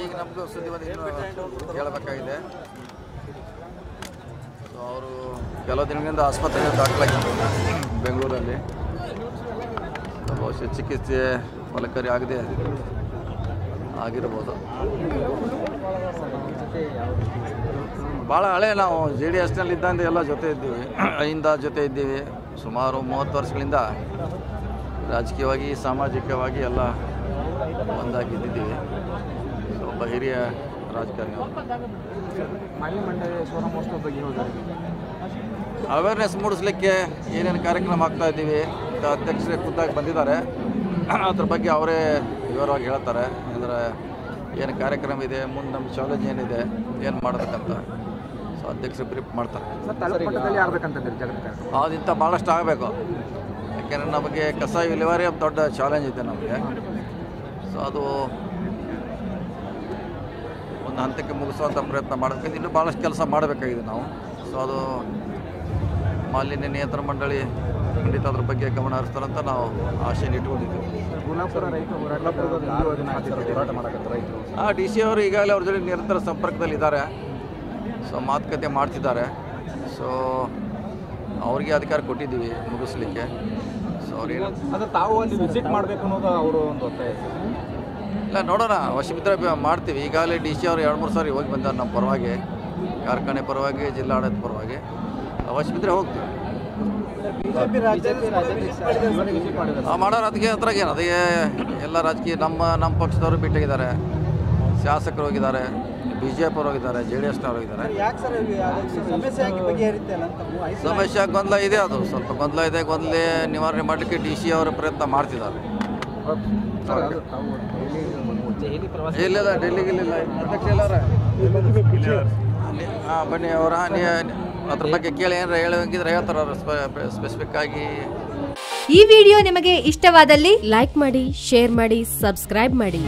ಈಗ ನಮಗೂ ಸುದ್ದಿ ಬಂದು ಇನ್ನೂ ಕೇಳಬೇಕಾಗಿದೆ. ಅವರು ಕೆಲವು ದಿನಗಳಿಂದ ಆಸ್ಪತ್ರೆಗೆ ದಾಖಲಾಗಿತ್ತು ಬೆಂಗಳೂರಲ್ಲಿ. ಬಹುಶಃ ಚಿಕಿತ್ಸೆ ಫಲಕಾರಿ ಆಗದೆ ಆಗಿರ್ಬೋದು. ಭಾಳ ಹಳೆ ನಾವು JDSನಲ್ಲಿ ಇದ್ದಂತೆ ಎಲ್ಲ ಜೊತೆ ಇದ್ದೀವಿ, ಜೊತೆ ಇದ್ದೀವಿ. ಸುಮಾರು 30 ವರ್ಷಗಳಿಂದ ರಾಜಕೀಯವಾಗಿ ಸಾಮಾಜಿಕವಾಗಿ ಎಲ್ಲ ಒಂದಾಗಿದ್ದೀವಿ. ಒಬ್ಬ ಹಿರಿಯ ರಾಜಕಾರಣಿ. ಅವೇರ್ನೆಸ್ ಮೂಡಿಸ್ಲಿಕ್ಕೆ ಏನೇನು ಕಾರ್ಯಕ್ರಮ ಆಗ್ತಾ ಇದ್ದೀವಿ, ಅಧ್ಯಕ್ಷರೇ ಖುದ್ದಾಗಿ ಬಂದಿದ್ದಾರೆ. ಅದ್ರ ಬಗ್ಗೆ ಅವರೇ ವಿವರವಾಗಿ ಹೇಳ್ತಾರೆ. ಅಂದರೆ ಏನು ಕಾರ್ಯಕ್ರಮ ಇದೆ, ಮುಂದೆ ನಮ್ಮ ಚಾಲೆಂಜ್ ಏನಿದೆ, ಏನು ಮಾಡಬೇಕಂತ. ಸೊ ಅಧ್ಯಕ್ಷರು ಬ್ರೀಫ್ ಮಾಡ್ತಾರೆ. ಅದಿಂಥ ಭಾಳಷ್ಟು ಆಗಬೇಕು. ಯಾಕೆಂದರೆ ನಮಗೆ ಕಸ ವಿಲೇವಾರಿ ದೊಡ್ಡ ಚಾಲೆಂಜ್ ಇದೆ ನಮಗೆ. ಸೊ ಅದು ಒಂದು ಹಂತಕ್ಕೆ ಮುಗಿಸುವಂಥ ಪ್ರಯತ್ನ ಮಾಡಬೇಕಿದೆ. ಇನ್ನೂ ಭಾಳಷ್ಟು ಕೆಲಸ ಮಾಡಬೇಕಾಗಿದೆ ನಾವು. ಸೊ ಅದು ಮಾಲಿನ್ಯ ನಿಯಂತ್ರಣ ಮಂಡಳಿ ಖಂಡಿತ ಅದ್ರ ಬಗ್ಗೆ ಗಮನ ಹರಿಸ್ತಾರಂತ ನಾವು ಆಶೆಯನ್ನು ಇಟ್ಕೊಂಡಿದ್ದೀವಿ. DC ಅವರು ಈಗಾಗಲೇ ಅವ್ರ ಜೊತೆ ನಿರಂತರ ಸಂಪರ್ಕದಲ್ಲಿದ್ದಾರೆ. ಸೊ ಮಾತುಕತೆ ಮಾಡ್ತಿದ್ದಾರೆ. ಸೊ ಅವ್ರಿಗೆ ಅಧಿಕಾರ ಕೊಟ್ಟಿದ್ದೀವಿ ಮುಗಿಸ್ಲಿಕ್ಕೆ. ಸೊ ಅವ್ರೇನು ತಾವು ಅಲ್ಲಿ ವಿಸಿಟ್ ಮಾಡಬೇಕು ಅನ್ನೋದು ಅವರು ಒಂದು ಒತ್ತಾಯ. ಇಲ್ಲ, ನೋಡೋಣ, ಅವಶ್ಯವಿದ್ದರೆ ಮಾಡ್ತೀವಿ. ಈಗಾಗಲೇ DC ಅವರು 2-3 ಸಾರಿ ಹೋಗಿ ಬಂದಾರೆ ನಮ್ಮ ಪರವಾಗಿ, ಕಾರ್ಖಾನೆ ಪರವಾಗಿ, ಜಿಲ್ಲಾಡಳಿತ ಪರವಾಗಿ. ಅವಶ್ಯವಿದ್ದರೆ ಹೋಗ್ತೀವಿ. ಮಾಡೋರು ಅದಕ್ಕೆ ಅದ್ರಾಗೇನು, ಅದಕ್ಕೆ ಎಲ್ಲ ರಾಜಕೀಯ ನಮ್ಮ ಪಕ್ಷದವರು ಭೇಟಿಯಾಗಿದ್ದಾರೆ, ಶಾಸಕರು ಹೋಗಿದ್ದಾರೆ, BJP ಅವರು ಹೋಗಿದ್ದಾರೆ, JDSನವರು ಹೋಗಿದ್ದಾರೆ. ಸಮಸ್ಯೆ ಗೊಂದಲ ಇದೆ, ಅದು ಸ್ವಲ್ಪ ಗೊಂದಲ ಇದೆ. ಗೊಂದಲ ನಿವಾರಣೆ ಮಾಡಲಿಕ್ಕೆ DC ಅವರು ಪ್ರಯತ್ನ ಮಾಡ್ತಿದ್ದಾರೆ. ಇಲ್ಲ ಡೆಲ್ಲಿಗಿಲ್ಲ ಅಧ್ಯಕ್ಷ ಎಲ್ಲರ ಬನ್ನಿ ಅವರ ಅದ್ರ ಬಗ್ಗೆ ಕೇಳಿ ಏನಾರ ಹೇಳಂಗಿದ್ರೆ ಹೇಳ್ತಾರೆ ಅವರು ಸ್ಪೆಸಿಫಿಕ್ ಆಗಿ. ಈ ವಿಡಿಯೋ ನಿಮಗೆ ಇಷ್ಟವಾದಲ್ಲಿ ಲೈಕ್ ಮಾಡಿ, ಶೇರ್ ಮಾಡಿ, ಸಬ್ಸ್ಕ್ರೈಬ್ ಮಾಡಿ.